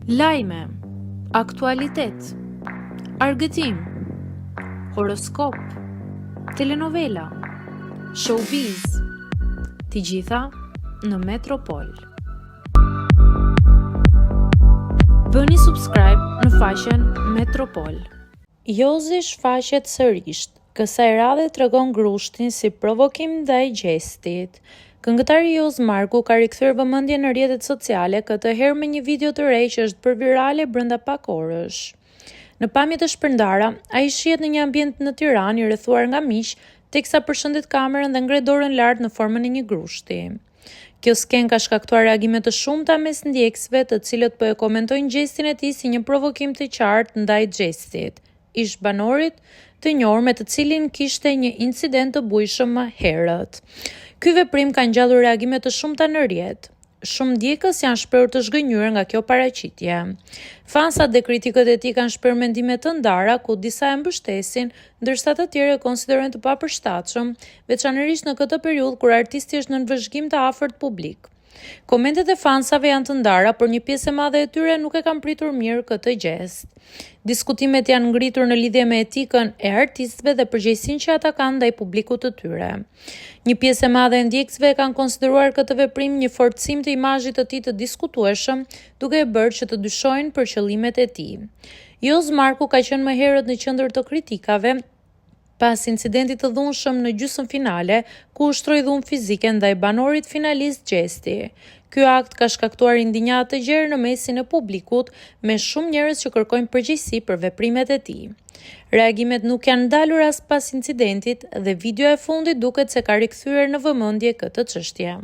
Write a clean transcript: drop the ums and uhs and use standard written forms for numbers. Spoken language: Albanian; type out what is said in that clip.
Lajme, aktualitet, argëtim, horoskop, telenovela, showbiz, të gjitha në Metropol. Bëni subscribe në faqen Metropol. Jozi shfaqet sërish, kësaj radhe tregon grushtin si provokim ndaj Gjestit. Këngëtari Joz Marku ka rikthyer vëmendjen në rrjetet sociale, këtë herë me një video të re që është bërë virale brenda pak orësh. Në pamje të shpërndara, ai shihet në një ambient në Tiranë i rrethuar nga miq, teksa përshëndet kamerën dhe ngre dorën lart në formën e një grushti. Kjo skenë ka shkaktuar reagime të shumta mes ndjekësve, të cilët po e komentojnë gjestin e tij si një provokim të qartë ndaj Gjestit, ish banorit të njohur me të cilin kishte një incident të bujshëm më herët. Ky veprim ka ngjallur reagime të shumta në rrjet. Shumë ndjekës janë shprehur të zgënjur nga kjo paraqitje. Fansat dhe kritikët e tij kanë shprehur mendime të ndara, ku disa e mbështesin, ndërsa të tjerë e konsiderojnë të papërshtatshëm, veçanërisht në këtë periudhë kur artisti është në vëzhgim të afërt publik. Komentet e fansave janë të ndara, por një pjesë e madhe e tyre nuk e kanë pritur mirë këtë gjest. Diskutimet janë ngritur në lidhje me etikën e artistëve dhe përgjegjësinë që ata kanë ndaj publikut të tyre. Një pjesë e madhe e ndjekësve e kanë konsideruar këtë veprim një forcim të imazhit të tij të diskutueshëm, duke e bërë që të dyshojnë për qëllimet e tij. Joz Marku ka qenë më herët në qendër të kritikave pas incidentit të dhunshëm në gjysmëfinale, ku ushtroi dhunë fizike ndaj banorit finalist Gjesti. Ky akt ka shkaktuar indinjat të gjerë në mesin e publikut, me shumë njerëz që kërkojnë përgjegjësi për veprimet e tij. Reagimet nuk janë ndalur as pas incidentit dhe videoja e fundit duket se ka rikthyer në vëmendje këtë çështje.